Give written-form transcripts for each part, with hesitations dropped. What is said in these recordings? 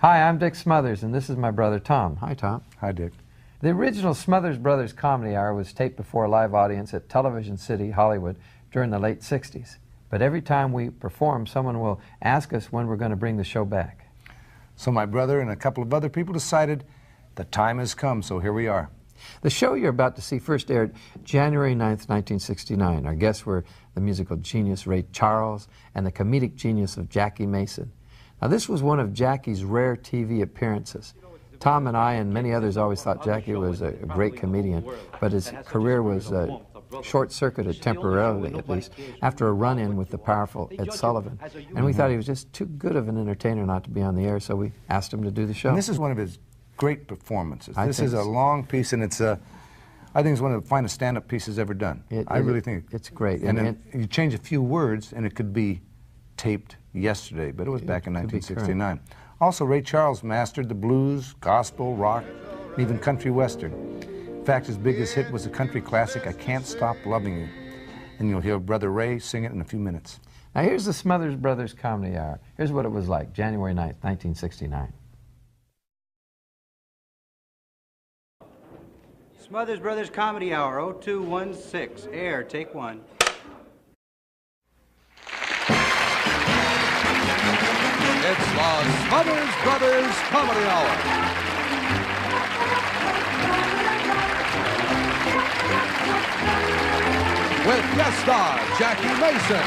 Hi, I'm Dick Smothers, and this is my brother Tom. Hi, Tom. Hi, Dick. The original Smothers Brothers Comedy Hour was taped before a live audience at Television City, Hollywood, during the late 60s. But every time we perform, someone will ask us when we're going to bring the show back. So my brother and a couple of other people decided the time has come, so here we are. The show you're about to see first aired January 9th, 1969. Our guests were the musical genius Ray Charles and the comedic genius of Jackie Mason. Now, this was one of Jackie's rare TV appearances. Tom and I and many others always thought Jackie was a great comedian, but his career was short-circuited temporarily, at least, after a run-in with the powerful Ed Sullivan. And we thought he was just too good of an entertainer not to be on the air, so we asked him to do the show. And this is one of his great performances. This is a long piece, and it's I think it's one of the finest stand-up pieces ever done. I really think it's great. And you change a few words, and it could be taped yesterday, but it was back in 1969. Also, Ray Charles mastered the blues, gospel, rock, and even country western. In fact, his biggest hit was the country classic, I Can't Stop Loving You. And you'll hear Brother Ray sing it in a few minutes. Now, here's the Smothers Brothers Comedy Hour. Here's what it was like, January 9th, 1969. Smothers Brothers Comedy Hour, 0216. Air, take one. It's the Smothers Brothers Comedy Hour. With guest star Jackie Mason.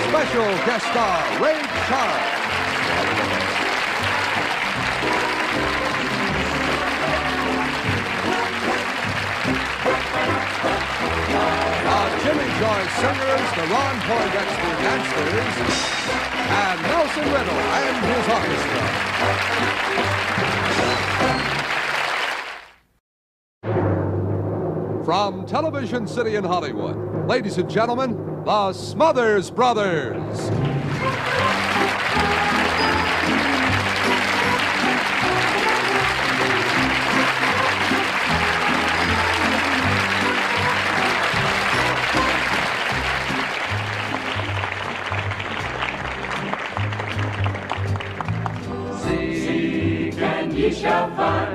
Special guest star Ray Charles. Jimmy Joy singers, the Ron Poindexter dancers, and Nelson Riddle and his orchestra. From Television City in Hollywood, ladies and gentlemen, the Smothers Brothers. Ye shall find,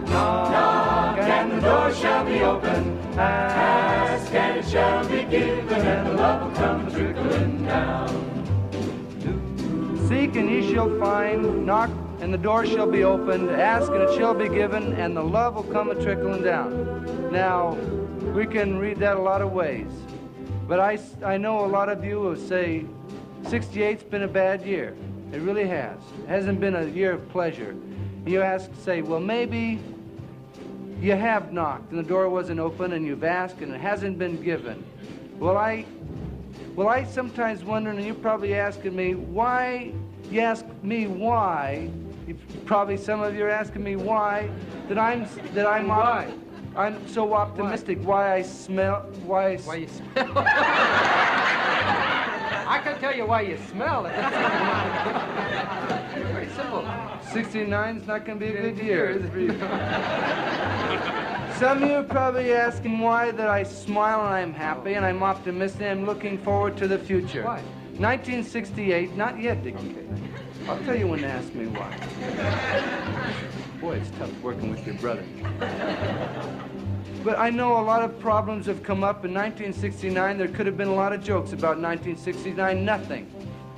knock, and the door shall be open. Ask, and it shall be given, and the love will come trickling down. Seek, and ye shall find, knock, and the door shall be opened. Ask, and it shall be given, and the love will come a-trickling down. Now, we can read that a lot of ways, but I know a lot of you will say 68's been a bad year. It really has. It hasn't been a year of pleasure. You say, well, maybe you have knocked and the door wasn't open, and you've asked and it hasn't been given. Well, I sometimes wonder, and you're probably asking me, why? You ask me why. Probably some of you are asking me why I'm so optimistic. Why you smell? I can tell you why you smell it. Very simple. 69's not going to be a good year. Some of you are probably asking why that I smile and I'm happy and I'm optimistic and I'm looking forward to the future. Why? 1968, not yet, Dickie. Okay. I'll tell you when to ask me why. Boy, it's tough working with your brother. But I know a lot of problems have come up in 1969. There could have been a lot of jokes about 1969. Nothing.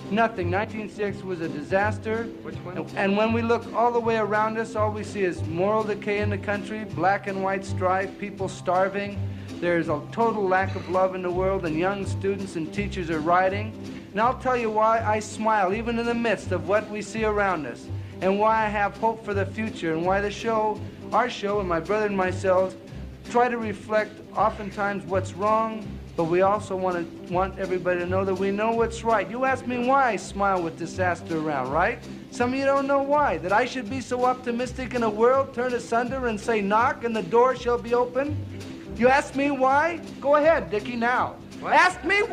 1966 was a disaster. Which one? And when we look all the way around us, all we see is moral decay in the country, black and white strife, people starving. There's a total lack of love in the world, and young students and teachers are rioting. And I'll tell you why I smile, even in the midst of what we see around us, and why I have hope for the future, and why our show, and my brother and myself, try to reflect oftentimes what's wrong, but we also want everybody to know that we know what's right. You ask me why I smile with disaster around, right? Some of you don't know why. That I should be so optimistic in a world turned asunder and say, knock and the door shall be open? You ask me why? Go ahead, Dickie, now. What? Ask me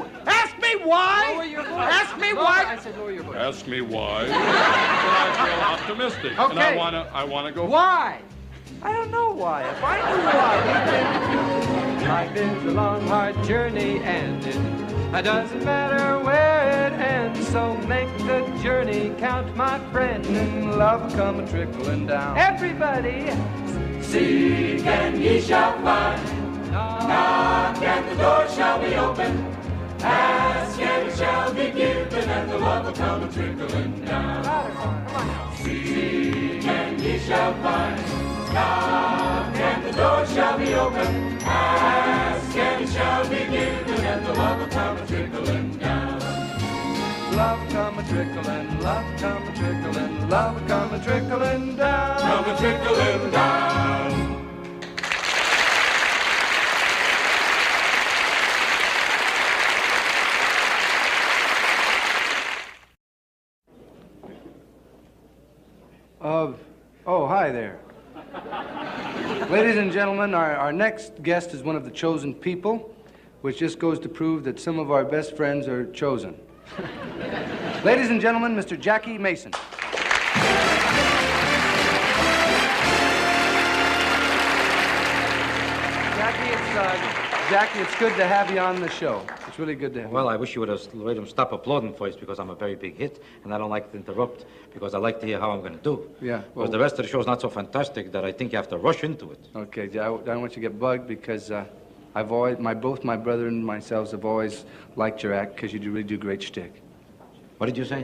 why? Lower your voice. Ask me why? I said lower your voice. Ask me why. I feel optimistic. Okay. And I wanna go. Why? I don't know why. If I knew why. Life is a long, hard journey, and it doesn't matter where it hand. So make the journey count, my friend, and love come a trickling down. Everybody, Seek and ye shall find. Knock and the door shall be open. Ask and it shall be given, and the love will come a trickling down. Seek and ye shall find. Knock and the door shall be open. Ask and it shall be given, and the love will come a trickling down. love come a trickling, love come a trickling, love come a trickling down. Come a trickling down. Oh, hi there. Ladies and gentlemen, our next guest is one of the chosen people, which just goes to prove that some of our best friends are chosen. Ladies and gentlemen, Mr. Jackie Mason. Jackie, it's good to have you on the show. It's really good to have you. Well, I wish you would have made him stop applauding first, because I'm a very big hit, and I don't like to interrupt because I like to hear how I'm going to do. Yeah. Because the rest of the show is not so fantastic that I think you have to rush into it. Okay, I don't want you to get bugged because both my brother and myself have always liked your act because you really do great shtick. What did you say?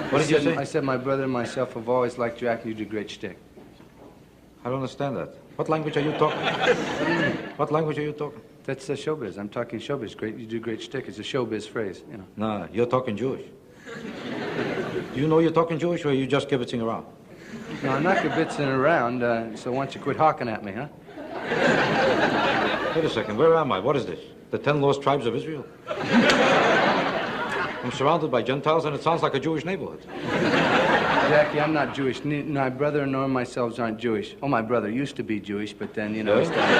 What did you say? I said my brother and myself have always liked your act and you do great shtick. I don't understand that. What language are you talking? What language are you talking? That's showbiz. I'm talking showbiz. Great, you do great shtick. It's a showbiz phrase, you know. No, you're talking Jewish. Do you know you're talking Jewish, or are you just kibitzing around? No, I'm not kibitzing around, so why don't you quit hawking at me, huh? Wait a second, where am I? What is this? The 10 lost tribes of Israel? I'm surrounded by Gentiles, and it sounds like a Jewish neighborhood. Jackie, I'm not Jewish. My brother nor myself aren't Jewish. Oh, my brother used to be Jewish, but then, you know, he started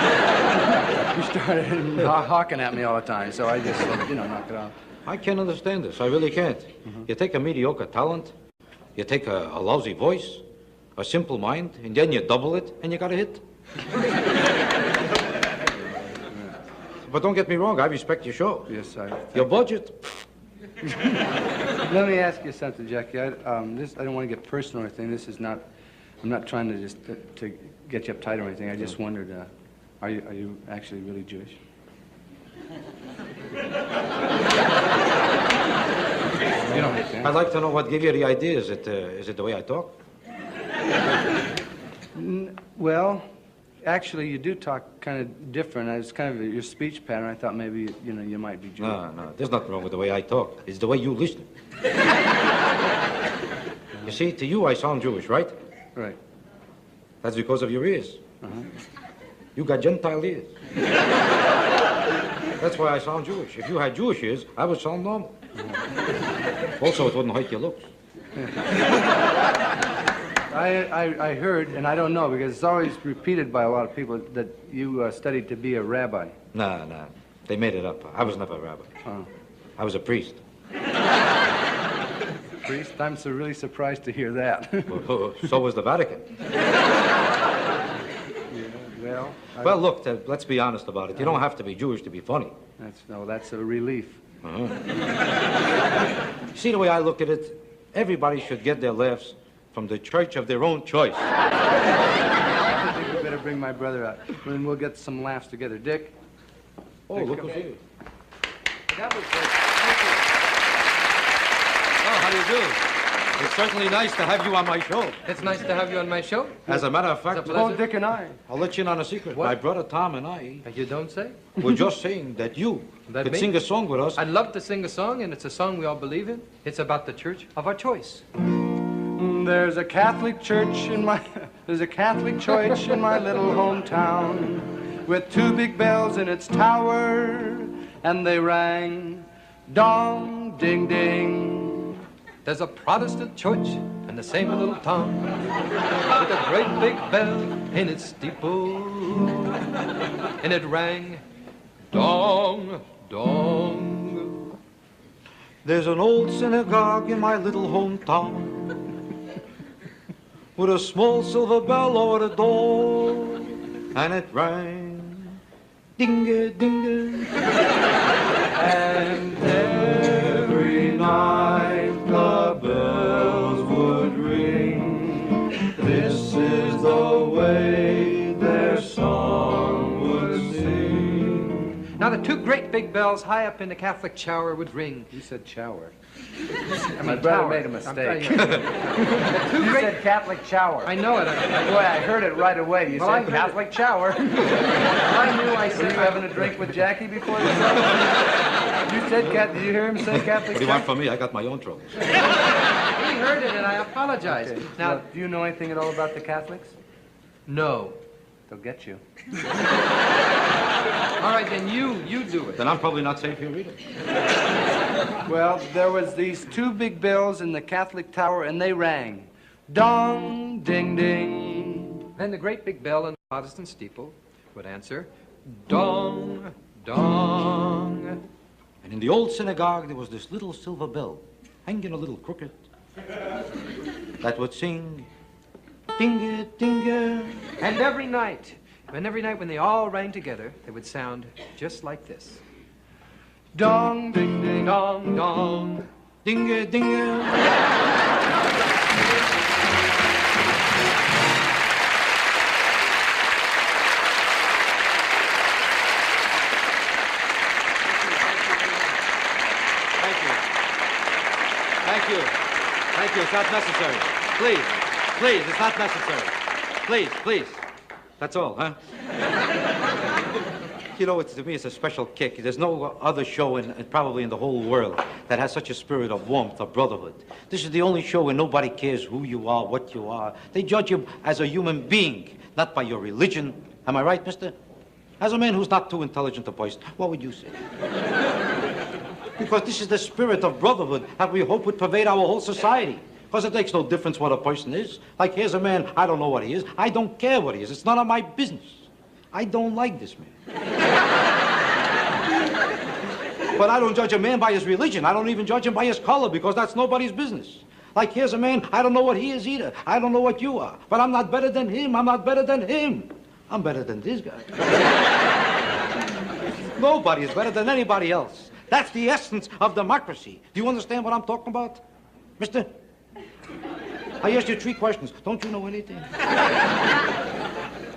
hawking at me all the time, so I just, you know, knock it off. I can't understand this. I really can't. You take a mediocre talent, you take a lousy voice, a simple mind, and then you double it, and you got a hit. But don't get me wrong, I respect your show. Yes, Your budget. Let me ask you something, Jackie. I don't want to get personal or anything. This is not. I'm not trying to just to get you uptight or anything. I just wondered, are you actually really Jewish? You don't have to. I'd like to know what gave you the idea. Is it the way I talk? Well, actually, you do talk kind of different. It's kind of your speech pattern. I thought maybe you might be Jewish. No, there's nothing wrong with the way I talk. It's the way you listen. You see, to you I sound Jewish, right? Right. That's because of your ears. You got Gentile ears. That's why I sound Jewish. If you had Jewish ears, I would sound normal. Also, it wouldn't hurt your looks. I heard, and I don't know, because it's always repeated by a lot of people, that you studied to be a rabbi. No. They made it up. I was never a rabbi. Oh. I was a priest. Priest? I'm really surprised to hear that. So was the Vatican. Yeah, Well, look, let's be honest about it. You don't have to be Jewish to be funny. That's a relief. See, the way I look at it, everybody should get their laughs from the church of their own choice. I think we better bring my brother out, and we'll get some laughs together. Dick? Oh, Dick, look come who's here. That was good. Oh, how do you do? It's certainly nice to have you on my show. It's nice to have you on my show. As a matter of fact, It's a pleasure. Oh, Dick and I. I'll let you in on a secret. What? My brother Tom and I You don't say? were just saying that you That could me? sing a song with us. I'd love to sing a song, and it's a song we all believe in. It's about the church of our choice. There's a Catholic church in my little hometown with two big bells in its tower, and they rang dong ding ding. There's a Protestant church in the same little town with a great big bell in its steeple, and it rang dong dong. There's an old synagogue in my little hometown with a small silver bell over the door, and it rang ding-a, ding-a. And every big bells high up in the Catholic chower would ring. You said shower. My brother made a mistake. You said Catholic shower. I know it. Boy, I heard it right away. You said Catholic shower. I knew I Were said you having a drink with Jackie before the show? You said Did you hear him say Catholic What do you want from me? I got my own troubles. He heard it, and I apologize. Okay. Now, Do you know anything at all about the Catholics? no. They'll get you. All right, then you do it. Then I'm probably not safe here either. Well, there was these two big bells in the Catholic tower, and they rang. Dong, ding, ding. Then the great big bell in the Protestant steeple would answer, dong, dong. And in the old synagogue, there was this little silver bell, hanging a little crooked, that would sing, ding ding. And every night when they all rang together, they would sound just like this. Dong, ding, ding. Dong, dong. Ding ding. Thank you. It's not necessary. Please, it's not necessary. Please. That's all, huh? You know, to me, it's a special kick. There's no other show probably in the whole world that has such a spirit of warmth, of brotherhood. This is the only show where nobody cares who you are, what you are. They judge you as a human being, not by your religion. Am I right, mister? As a man who's not too intelligent to poison, what would you say? Because this is the spirit of brotherhood that we hope would pervade our whole society. Because it makes no difference what a person is. Like, here's a man, I don't know what he is. I don't care what he is. It's none of my business. I don't like this man. But I don't judge a man by his religion. I don't even judge him by his color, because that's nobody's business. Like, here's a man, I don't know what he is either. I don't know what you are. But I'm not better than him. I'm not better than him. I'm better than this guy. Nobody is better than anybody else. That's the essence of democracy. Do you understand what I'm talking about, mister? I asked you 3 questions. Don't you know anything?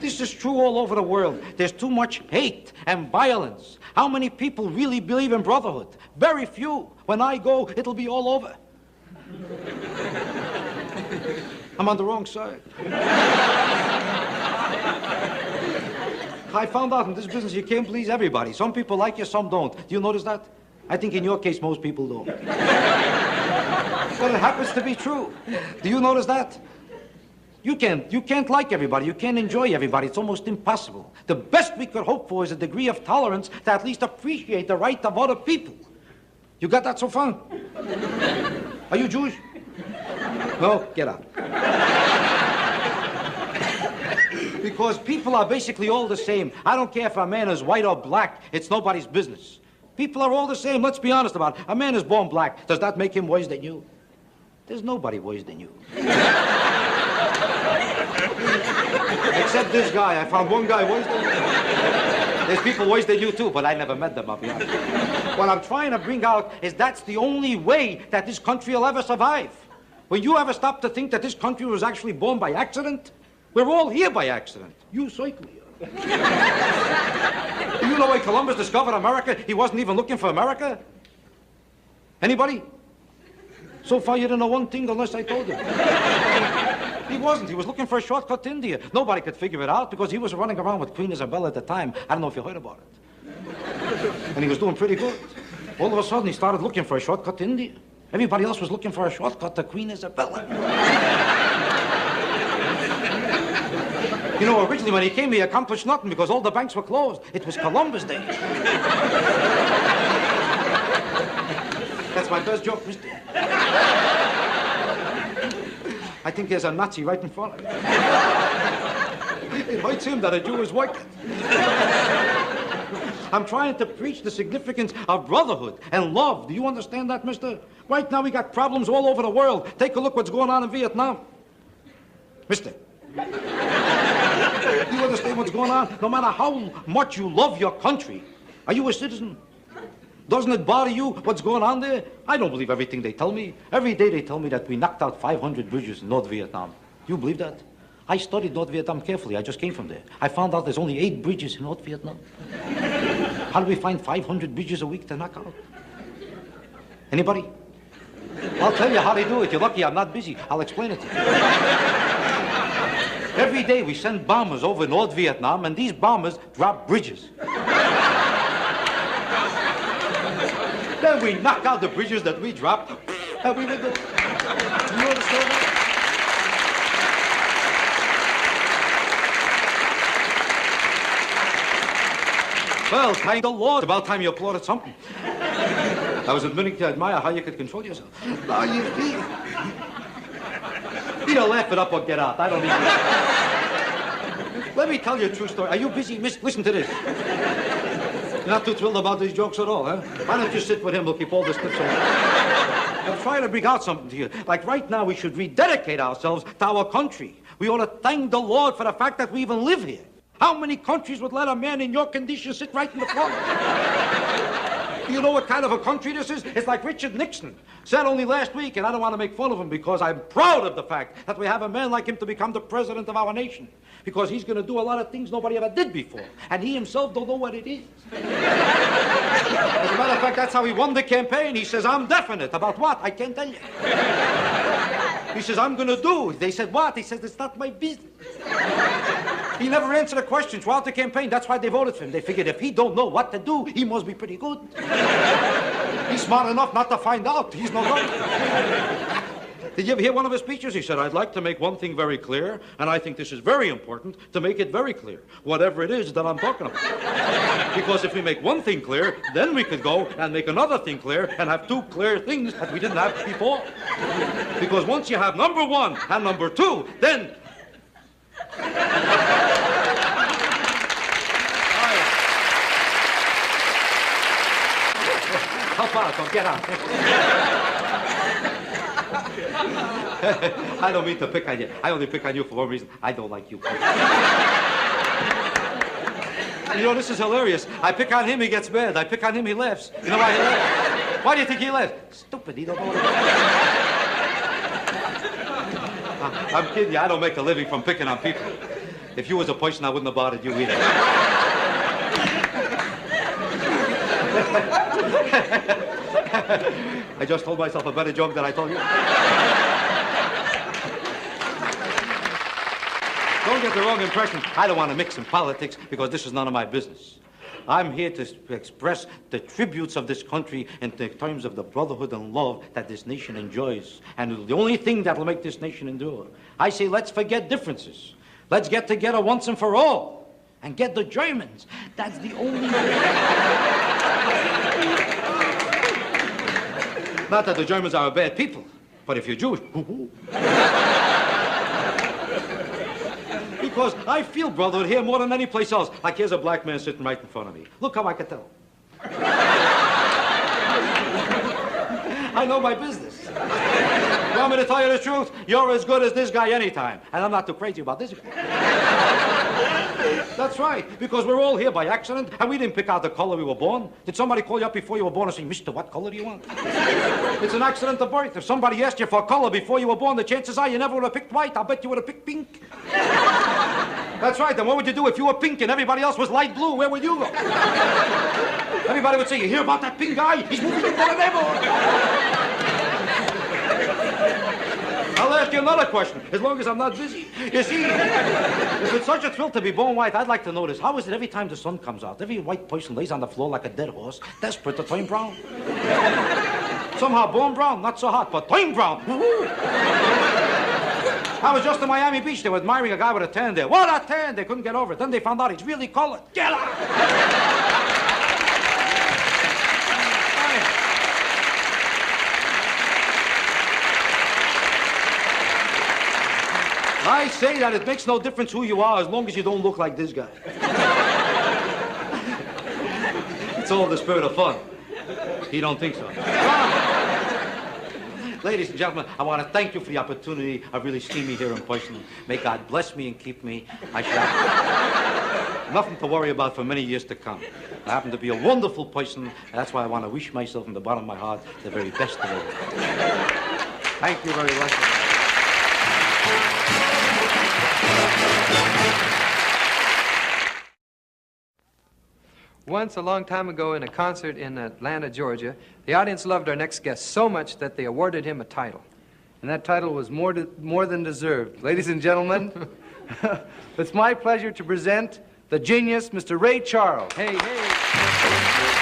This is true all over the world. There's too much hate and violence. How many people really believe in brotherhood? Very few. When I go, it'll be all over. I'm on the wrong side. I found out in this business you can't please everybody. Some people like you, some don't. Do you notice that? I think in your case, most people don't. But it happens to be true. Do you notice that? You can't like everybody. You can't enjoy everybody. It's almost impossible. The best we could hope for is a degree of tolerance to at least appreciate the right of other people. You got that so far? Are you Jewish? No? Get out. Because people are basically all the same. I don't care if a man is white or black. It's nobody's business. People are all the same. Let's be honest about it. A man is born black. Does that make him worse than you? There's nobody worse than you. Except this guy. I found one guy worse than you. There's people worse than you too, but I never met them, I'll be honest. What I'm trying to bring out is that's the only way that this country will ever survive. Will you ever stop to think that this country was actually born by accident? We're all here by accident. You certainly are. Do you know when Columbus discovered America, he wasn't even looking for America? Anybody? So far, you didn't know one thing unless I told you. He wasn't. He was looking for a shortcut to India. Nobody could figure it out because he was running around with Queen Isabella at the time. I don't know if you heard about it. And he was doing pretty good. All of a sudden, he started looking for a shortcut to India. Everybody else was looking for a shortcut to Queen Isabella. You know, originally when he came, he accomplished nothing because all the banks were closed. It was Columbus Day. That's my best joke, mister. I think there's a Nazi right in front of me. It hurts him that a Jew is white. I'm trying to preach the significance of brotherhood and love. Do you understand that, mister? Right now we got problems all over the world. Take a look what's going on in Vietnam. Mister. Do you understand what's going on? No matter how much you love your country, are you a citizen? Doesn't it bother you what's going on there? I don't believe everything they tell me. Every day they tell me that we knocked out 500 bridges in North Vietnam. You believe that? I studied North Vietnam carefully. I just came from there. I found out there's only 8 bridges in North Vietnam. How do we find 500 bridges a week to knock out? Anybody? I'll tell you how they do it. You're lucky I'm not busy. I'll explain it to you. Every day we send bombers over North Vietnam, and these bombers drop bridges. Then we knock out the bridges that we dropped, and we will go. You understand that? Well, thank the Lord. About time you applauded something. I was admitting to admire how you could control yourself. Now you either laugh it up or get out. I don't even. Let me tell you a true story. Are you busy, miss? Listen to this. You're not too thrilled about these jokes at all, huh? Why don't you sit with him? We'll keep all this stuff. I'm trying to bring out something to you. Like right now, we should rededicate ourselves to our country. We ought to thank the Lord for the fact that we even live here. How many countries would let a man in your condition sit right in the front? You know what kind of a country this is? It's like Richard Nixon said only last week, and I don't want to make fun of him because I'm proud of the fact that we have a man like him to become the president of our nation. Because he's going to do a lot of things nobody ever did before. And he himself don't know what it is. As a matter of fact, that's how he won the campaign. He says, I'm definite. About what? I can't tell you. He says, I'm going to do. They said, what? He says, it's not my business. He never answered a question throughout the campaign. That's why they voted for him. They figured if he don't know what to do, he must be pretty good. He's smart enough not to find out. He's no good. Did you ever hear one of his speeches? He said, I'd like to make one thing very clear, and I think this is very important to make it very clear, whatever it is that I'm talking about. Because if we make one thing clear, then we could go and make another thing clear and have two clear things that we didn't have before. Because once you have number one and number two, then... Help out, don't get out. I don't mean to pick on you. I only pick on you for one reason. I don't like you. You know, this is hilarious. I pick on him, he gets mad. I pick on him, he laughs. You know why he laughs? Why do you think he laughs? Stupid, he don't know what it is. I'm kidding you. I don't make a living from picking on people. If you was a person, I wouldn't have bothered you either. I just told myself a better joke than I told you. Don't get the wrong impression. I don't want to mix in politics because this is none of my business. I'm here to express the tributes of this country in the terms of the brotherhood and love that this nation enjoys. And the only thing that will make this nation endure. I say let's forget differences. Let's get together once and for all and get the Germans. That's the only way. Not that the Germans are bad people, but if you're Jewish, because I feel brotherhood here more than any place else. Like here's a black man sitting right in front of me. Look how I can tell. I know my business. You want me to tell you the truth? You're as good as this guy anytime. And I'm not too crazy about this guy. That's right, because we're all here by accident, and we didn't pick out the color we were born. Did somebody call you up before you were born and say, Mister, what color do you want? It's an accident of birth. If somebody asked you for a color before you were born, the chances are you never would have picked white. I'll bet you would have picked pink. That's right, then what would you do if you were pink and everybody else was light blue? Where would you go? Everybody would say, you hear about that pink guy? He's moving into the neighborhood. I'll ask you another question, as long as I'm not busy. You see, if it's such a thrill to be born white, I'd like to know this. How is it every time the sun comes out, every white person lays on the floor like a dead horse, desperate to turn brown? Somehow born brown, not so hot, but turn brown. I was just in Miami Beach. They were admiring a guy with a tan there. What a tan! They couldn't get over it. Then they found out he's really colored. Get out! I say that it makes no difference who you are as long as you don't look like this guy. It's all the spirit of fun. He don't think so. Ladies and gentlemen, I want to thank you for the opportunity of really seeing me here in person. May God bless me and keep me. I shall have nothing to worry about for many years to come. I happen to be a wonderful person, and that's why I want to wish myself from the bottom of my heart the very best of it. Thank you very much. Once, a long time ago, in a concert in Atlanta, Georgia, the audience loved our next guest so much that they awarded him a title. And that title was more than deserved. Ladies and gentlemen, it's my pleasure to present the genius, Mr. Ray Charles. Hey, hey.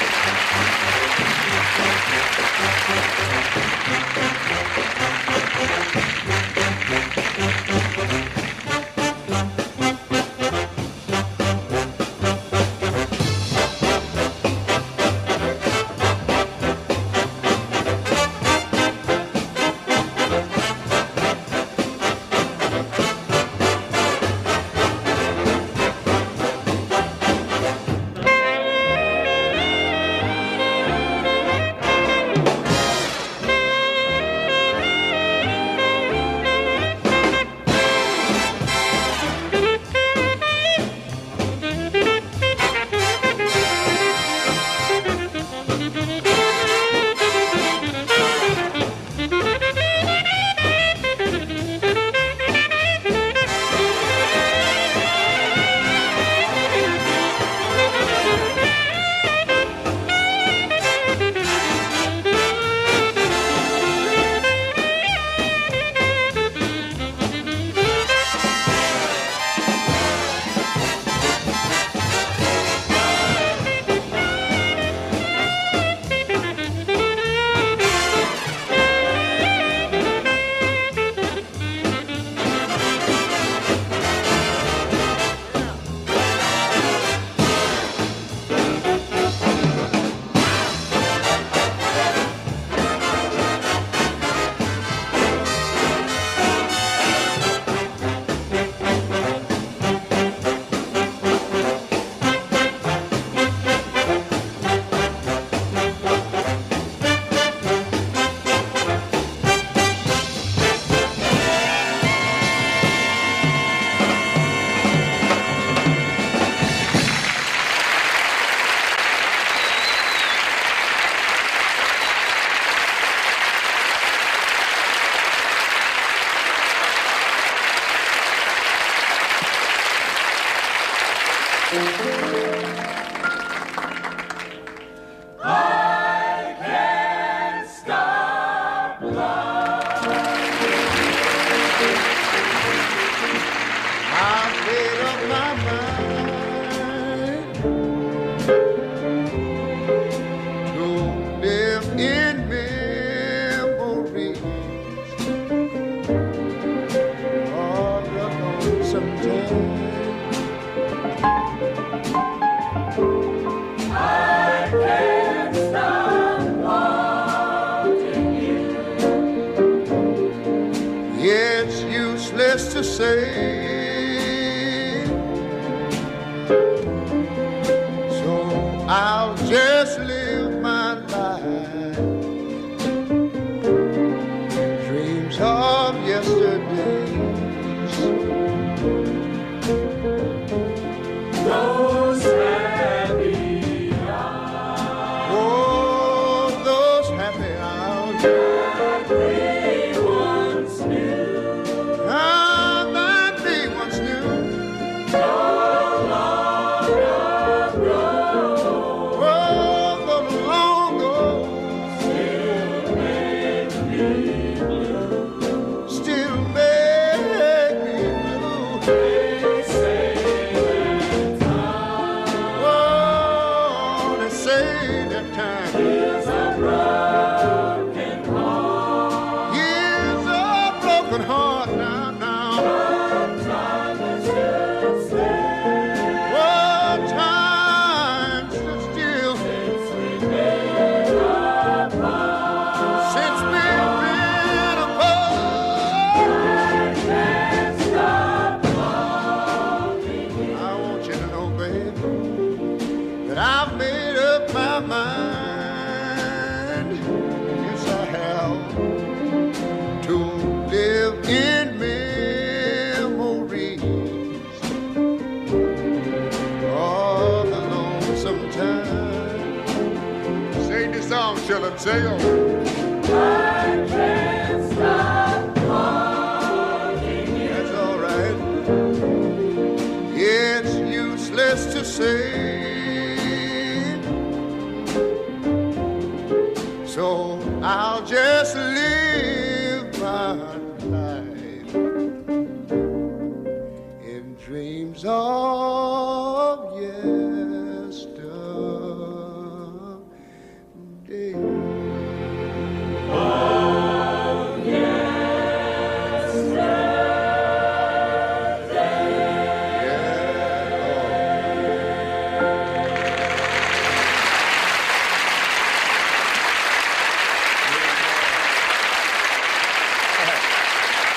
It's useless to say So I'll just live my life in dreams of yesterday.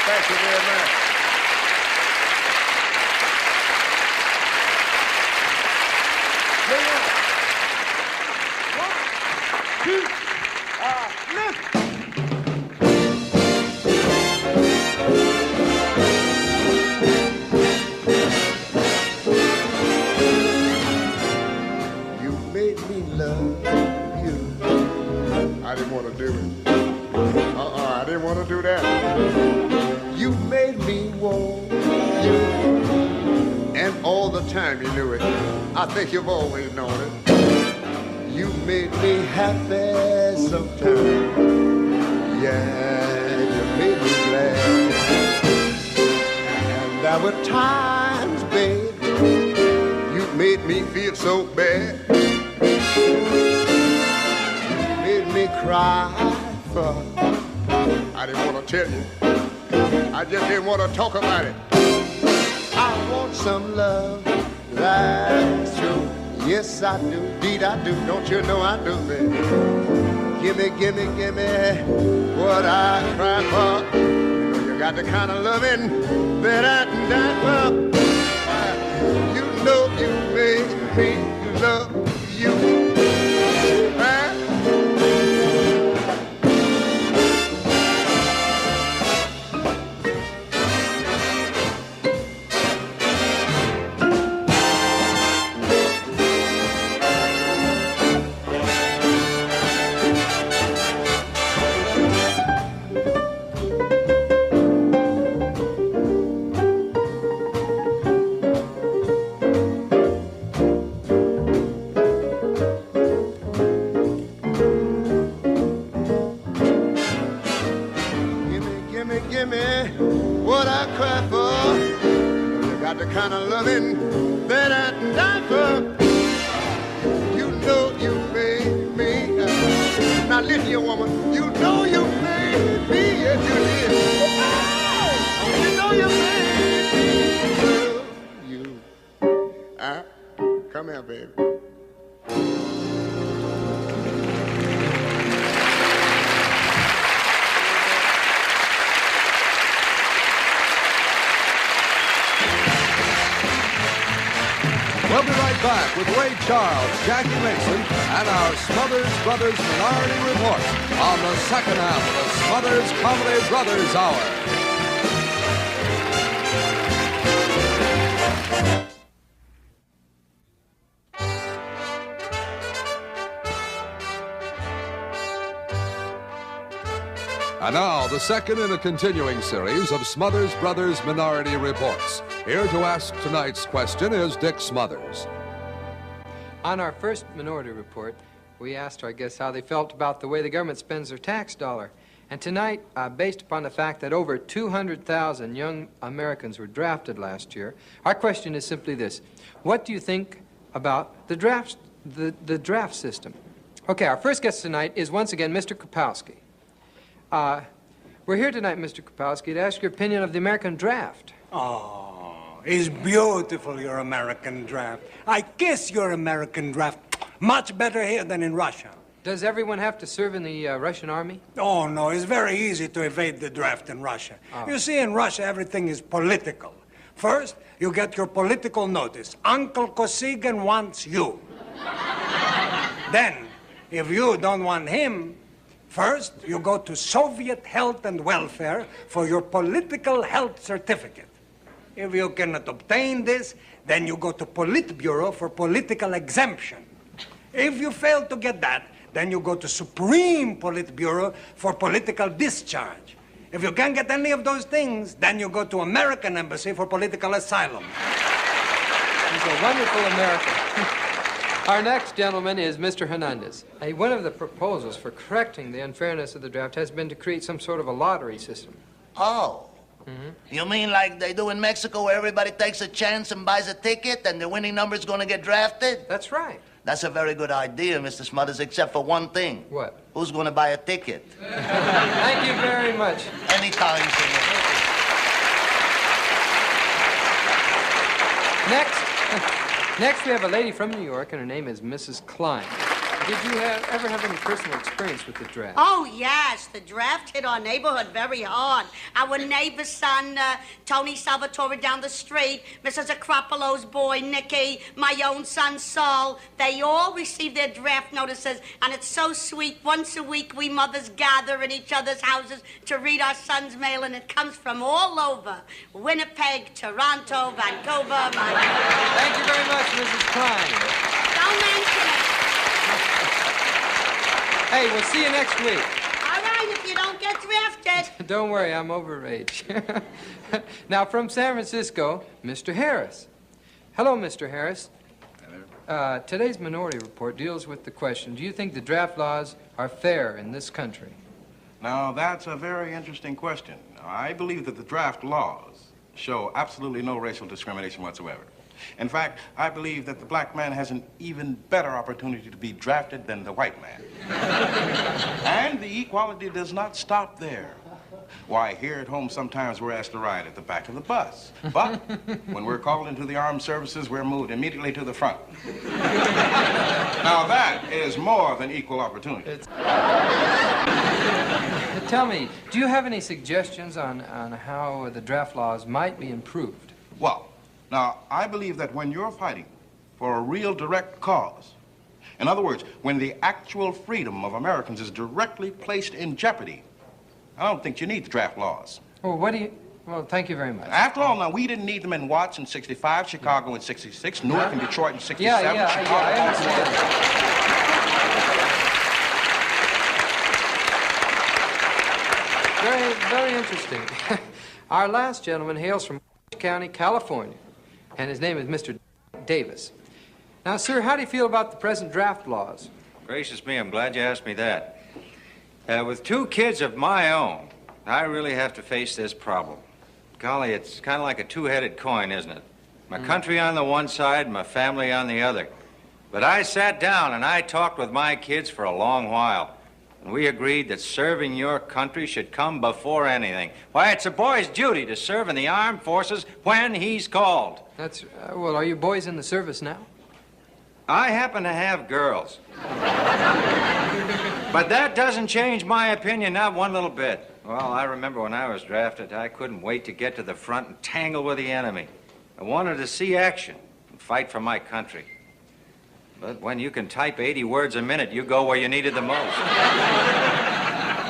Thank you very much. You made me love you. I didn't want to do it. I didn't want to do that. You made me want you. And all the time you knew it. I think you've always known it. You made me happy sometimes. Yeah, you made me glad. And there were times, babe, you made me feel so bad. You made me cry for. I didn't want to tell you. I just didn't want to talk about it. I want some love that's true. Yes, I do. Indeed, I do. Don't you know I do, baby? Gimme, gimme, gimme what I cry for. You know you got the kind of loving that I can die for. You know you made me love you. What I cry for. You got the kind of loving that I die for. You know you made me. Now listen here, woman. You know you made me. Yes, you did. You know you made me. Come here, baby. We'll be right back with Ray Charles, Jackie Mason, and our Smothers Brothers Minority Report on the second half of the Smothers Comedy Brothers Hour. And now, the second in a continuing series of Smothers Brothers Minority Reports. Here to ask tonight's question is Dick Smothers. On our first Minority Report, we asked our guests how they felt about the way the government spends their tax dollar. And tonight, based upon the fact that over 200,000 young Americans were drafted last year, our question is simply this. What do you think about the draft system? Okay, our first guest tonight is once again Mr. Kapowski. We're here tonight, Mr. Kapowski, to ask your opinion of the American draft. Oh, it's beautiful, your American draft. I guess your American draft much better here than in Russia. Does everyone have to serve in the Russian army? Oh, no, it's very easy to evade the draft in Russia. Oh. You see, in Russia, everything is political. First, you get your political notice. Uncle Kosygin wants you. Then, if you don't want him, first, you go to Soviet Health and Welfare for your political health certificate. If you cannot obtain this, then you go to Politburo for political exemption. If you fail to get that, then you go to Supreme Politburo for political discharge. If you can't get any of those things, then you go to American Embassy for political asylum. He's a wonderful American. Our next gentleman is Mr. Hernandez. One of the proposals for correcting the unfairness of the draft has been to create some sort of a lottery system. Oh. You mean like they do in Mexico where everybody takes a chance and buys a ticket and the winning number is going to get drafted? That's right. That's a very good idea, Mr. Smothers, except for one thing. What? Who's going to buy a ticket? Thank you very much. Anytime, senor. Next we have a lady from New York, and her name is Mrs. Klein. Did you ever have any personal experience with the draft? Oh, yes. The draft hit our neighborhood very hard. Our neighbor's son, Tony Salvatore down the street, Mrs. Acropolo's boy, Nicky, my own son, Saul, they all received their draft notices, and it's so sweet. Once a week, we mothers gather in each other's houses to read our son's mail, and it comes from all over. Winnipeg, Toronto, Vancouver, Thank you very much, Mrs. Klein. Don't mention it. Hey, we'll see you next week. All right, if you don't get drafted. Don't worry, I'm over age. Now, from San Francisco, Mr. Harris. Hello, Mr. Harris. Hello. Today's Minority Report deals with the question, do you think the draft laws are fair in this country? Now, that's a very interesting question. I believe that the draft laws show absolutely no racial discrimination whatsoever. In fact, I believe that the black man has an even better opportunity to be drafted than the white man. And the equality does not stop there. Why, here at home, sometimes we're asked to ride at the back of the bus. But when we're called into the armed services, we're moved immediately to the front. Now, that is more than equal opportunity. Tell me, do you have any suggestions on how the draft laws might be improved? Well, now, I believe that when you're fighting for a real direct cause, in other words, when the actual freedom of Americans is directly placed in jeopardy, I don't think you need the draft laws. Well, well, thank you very much. After all, now, we didn't need them in Watts in 65, Chicago in 66, Newark and Detroit in 67, Chicago. I understand. Very interesting. Our last gentleman hails from County, California, and his name is Mr. Davis. Now, sir, how do you feel about the present draft laws? Gracious me, I'm glad you asked me that. With 2 kids of my own, I really have to face this problem. Golly, it's kind of like a two-headed coin, isn't it? My country on the one side, my family on the other. But I sat down and I talked with my kids for a long while. And we agreed that serving your country should come before anything. Why, it's a boy's duty to serve in the armed forces when he's called. That's, well, are you boys in the service now? I happen to have girls. But that doesn't change my opinion, not one little bit. Well, I remember when I was drafted, I couldn't wait to get to the front and tangle with the enemy. I wanted to see action and fight for my country. But when you can type 80 words a minute, you go where you need it the most.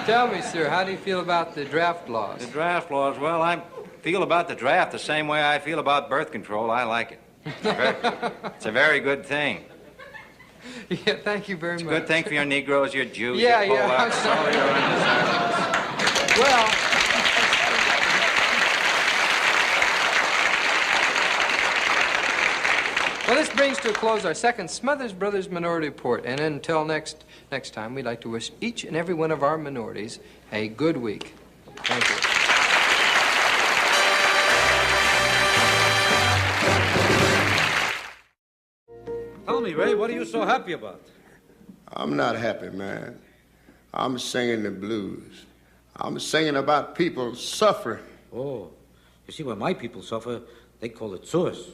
Tell me, sir, how do you feel about the draft laws? The draft laws, well, I feel about the draft the same way I feel about birth control. I like it. It's a very good thing. Yeah, thank you very much. It's a good thing for your Negroes, your Jews, yeah, your Polacks, I'm sorry. all your undesirables. Well, this brings to a close our second Smothers Brothers Minority Report. And until next time, we'd like to wish each and every one of our minorities a good week. Thank you. Tell me, Ray, what are you so happy about? I'm not happy, man. I'm singing the blues. I'm singing about people suffering. Oh, you see, when my people suffer, they call it source.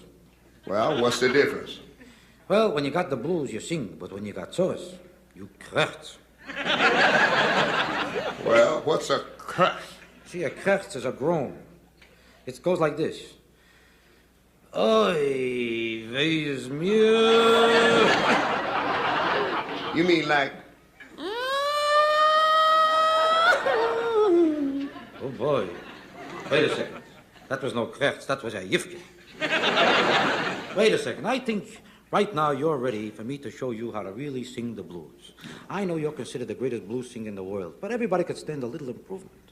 Well, what's the difference? Well, when you got the blues, you sing, but when you got source, you krechts. Well, what's a krechts? See, a krechts is a groan. It goes like this. Oy, wees mir. You mean like... Oh, boy. Wait a second. That was no krechts, that was a yifke. Wait a second. I think right now you're ready for me to show you how to really sing the blues. I know you're considered the greatest blues singer in the world, but everybody could stand a little improvement.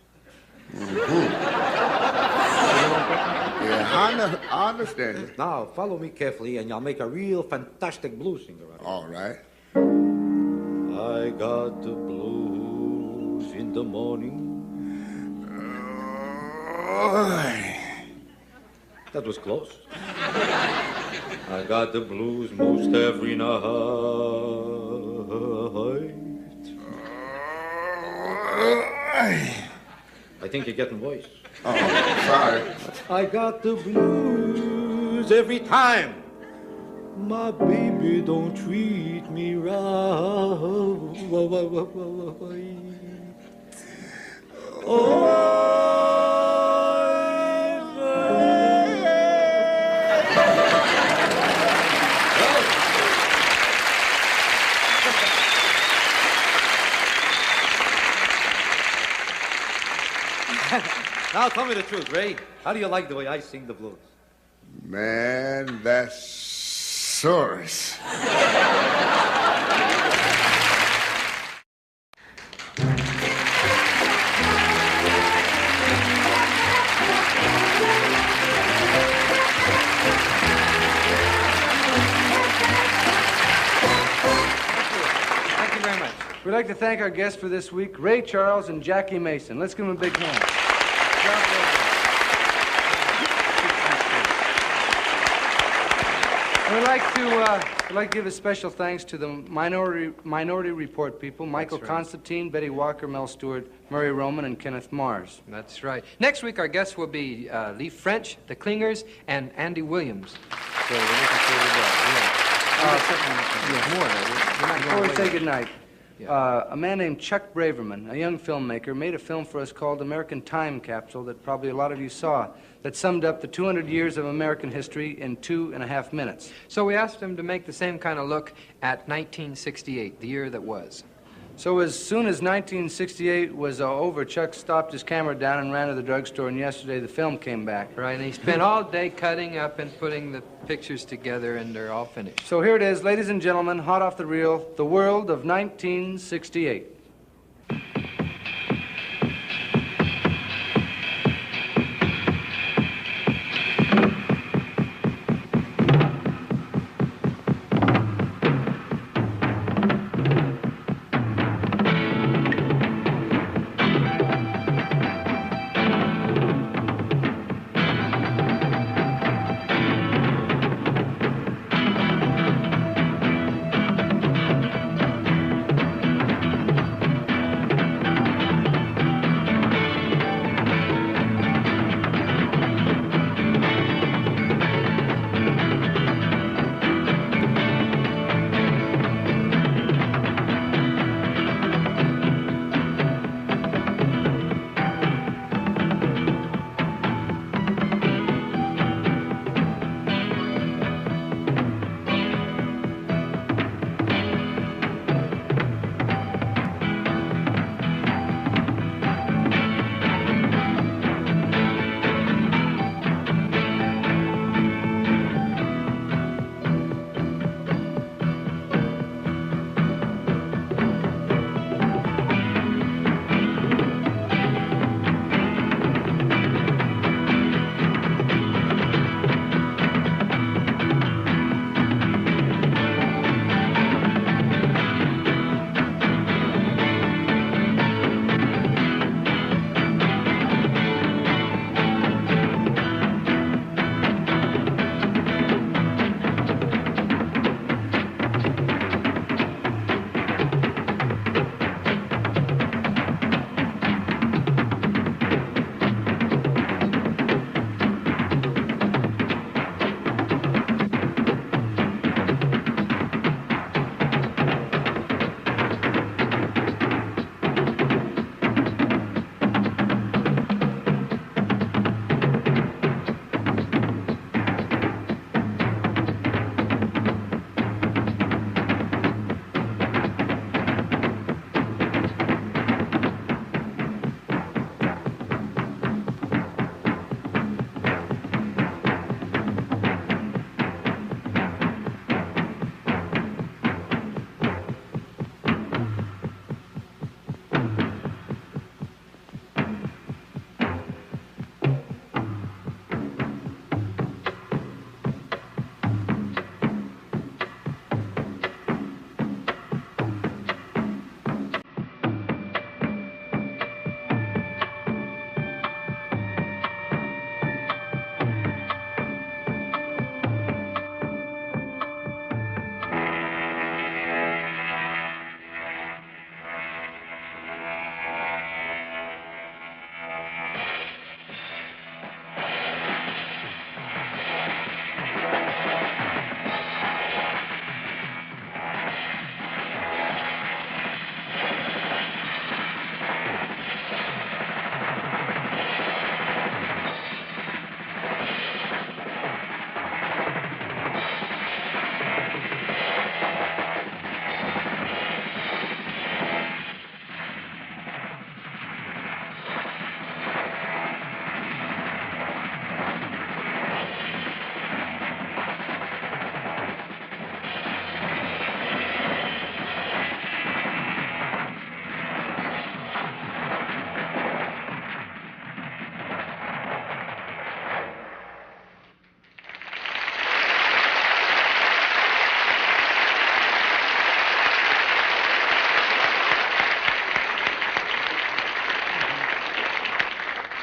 Mm-hmm. Yeah, I understand you. Now, follow me carefully, and you'll make a real fantastic blues singer. All right. I got the blues in the morning. That was close. I got the blues most every night. I think you're getting voice. Oh, sorry. I got the blues every time my baby don't treat me right. Now tell me the truth, Ray. How do you like the way I sing the blues? Man, that's source. Thank you very much. We'd like to thank our guests for this week, Ray Charles and Jackie Mason. Let's give them a big hand. We'd like to give a special thanks to the Minority Report people, Michael Constantine, Betty Walker, Mel Stewart, Murray Roman, and Kenneth Mars. That's right. Next week, our guests will be Lee French, the Klingers, and Andy Williams. So we're looking forward to that. Before we say goodnight, a man named Chuck Braverman, a young filmmaker, made a film for us called American Time Capsule that probably a lot of you saw, that summed up the 200 years of American history in 2.5 minutes. So we asked him to make the same kind of look at 1968, the year that was. So as soon as 1968 was over, Chuck stopped his camera down and ran to the drugstore, and yesterday the film came back. Right, and he spent all day cutting up and putting the pictures together, and they're all finished. So here it is, ladies and gentlemen, hot off the reel, The World of 1968.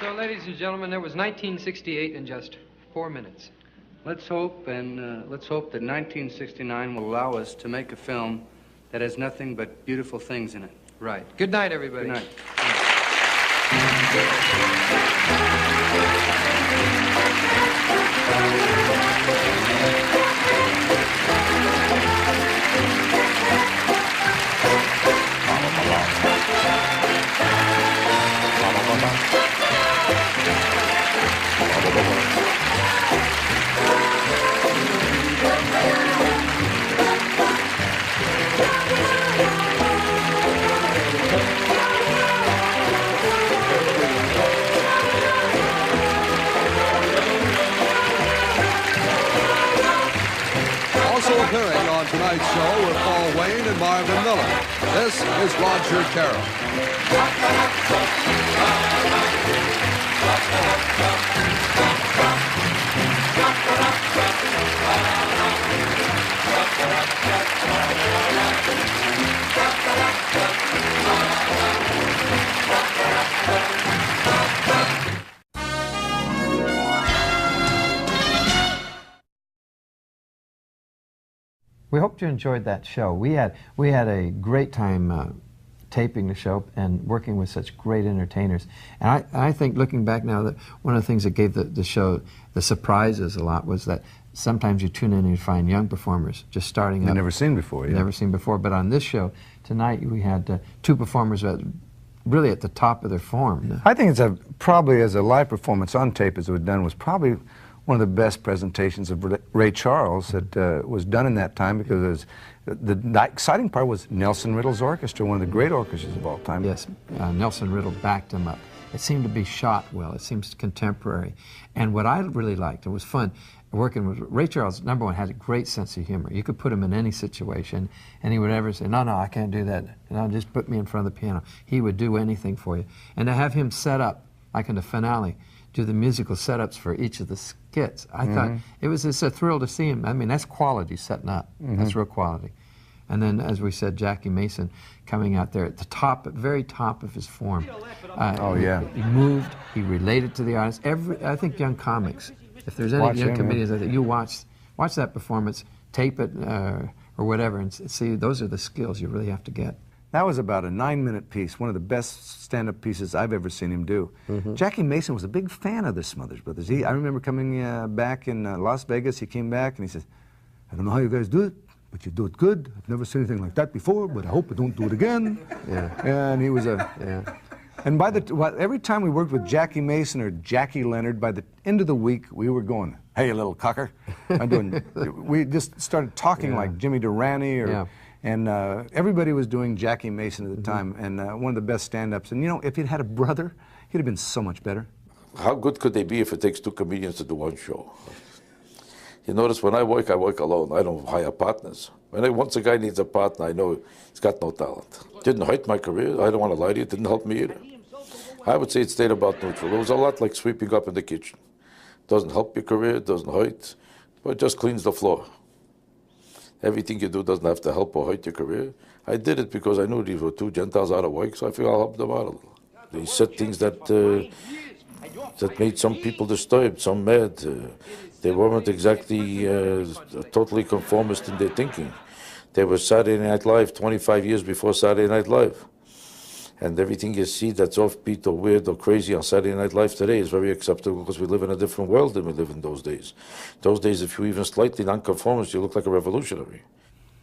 So, ladies and gentlemen, there was 1968 in just 4 minutes. Let's hope that 1969 will allow us to make a film that has nothing but beautiful things in it. Right. Good night, everybody. Good night. Also appearing on tonight's show were Paul Wayne and Marvin Miller. This is Roger Carroll. We hope you enjoyed that show. We had a great time taping the show and working with such great entertainers. And I think, looking back now, that one of the things that gave the show the surprises a lot was that sometimes you tune in and you find young performers just starting They've up. never seen before, yeah. Never seen before. But on this show tonight, we had two performers that really at the top of their form. I think it's probably as a live performance on tape as it was done was probably one of the best presentations of Ray Charles that was done in that time, because the exciting part was Nelson Riddle's orchestra, one of the great orchestras of all time. Yes, Nelson Riddle backed him up. It seemed to be shot well. It seems contemporary. And what I really liked, it was fun, working with Ray Charles, number one, had a great sense of humor. You could put him in any situation, and he would ever say, no, I can't do that. No, just put me in front of the piano. He would do anything for you. And to have him set up, like in the finale, do the musical setups for each of the skits, I thought it's a thrill to see him. I mean, that's quality setting up. That's real quality. And then, as we said, Jackie Mason coming out there at the top, very top of his form. He moved, he related to the audience. I think young comics, if there's any young comedians, I think you watch that performance, tape it or whatever, and see, those are the skills you really have to get. That was about a 9-minute piece, one of the best stand-up pieces I've ever seen him do. Jackie Mason was a big fan of the Smothers Brothers. I remember coming back in Las Vegas, he came back and he said, I don't know how you guys do it, but you do it good. I've never seen anything like that before, but I hope I don't do it again. And he was and every time we worked with Jackie Mason or Jackie Leonard, by the end of the week, we were going, hey, you little cocker. We just started talking like Jimmy Durante and everybody was doing Jackie Mason at the time, and one of the best stand-ups. And you know, if he'd had a brother, he'd have been so much better. How good could they be if it takes two comedians to do one show? You notice when I work alone. I don't hire partners. Once a guy needs a partner, I know he's got no talent. Didn't hurt my career. I don't want to lie to you. It didn't help me either. I would say it stayed about neutral. It was a lot like sweeping up in the kitchen. Doesn't help your career, it doesn't hurt, but it just cleans the floor. Everything you do doesn't have to help or hurt your career. I did it because I knew these were two Gentiles out of work, so I figured I'll help them out a little. They said things that made some people disturbed, some mad. They weren't exactly totally conformist in their thinking. They were Saturday Night Live 25 years before Saturday Night Live. And everything you see that's offbeat or weird or crazy on Saturday Night Live today is very acceptable because we live in a different world than we live in those days. Those days, if you're even slightly nonconformist, you look like a revolutionary.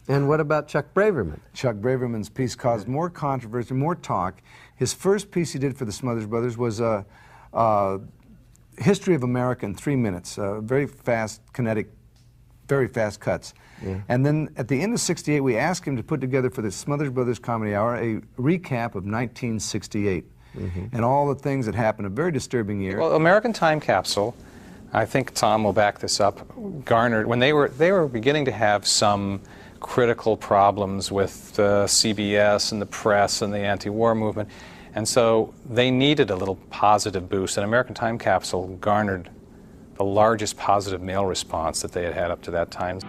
And what about Chuck Braverman? Chuck Braverman's piece caused more controversy, more talk. His first piece he did for the Smothers Brothers was History of America in 3 minutes, very fast, kinetic, very fast cuts. And then at the end of '68, we asked him to put together for the Smothers Brothers Comedy Hour a recap of 1968 and all the things that happened. A very disturbing year. Well, American Time Capsule, I think Tom will back this up, garnered, when they were beginning to have some critical problems with CBS and the press and the anti-war movement, and so they needed a little positive boost, and American Time Capsule garnered the largest positive mail response that they had had up to that time.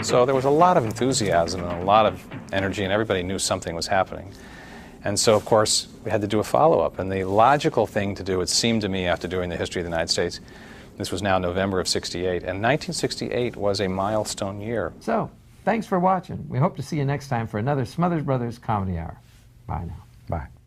So there was a lot of enthusiasm and a lot of energy, and everybody knew something was happening. And so, of course, we had to do a follow-up. And the logical thing to do, it seemed to me after doing the history of the United States, this was now November of '68, and 1968 was a milestone year. So, thanks for watching. We hope to see you next time for another Smothers Brothers Comedy Hour. Bye now. Bye.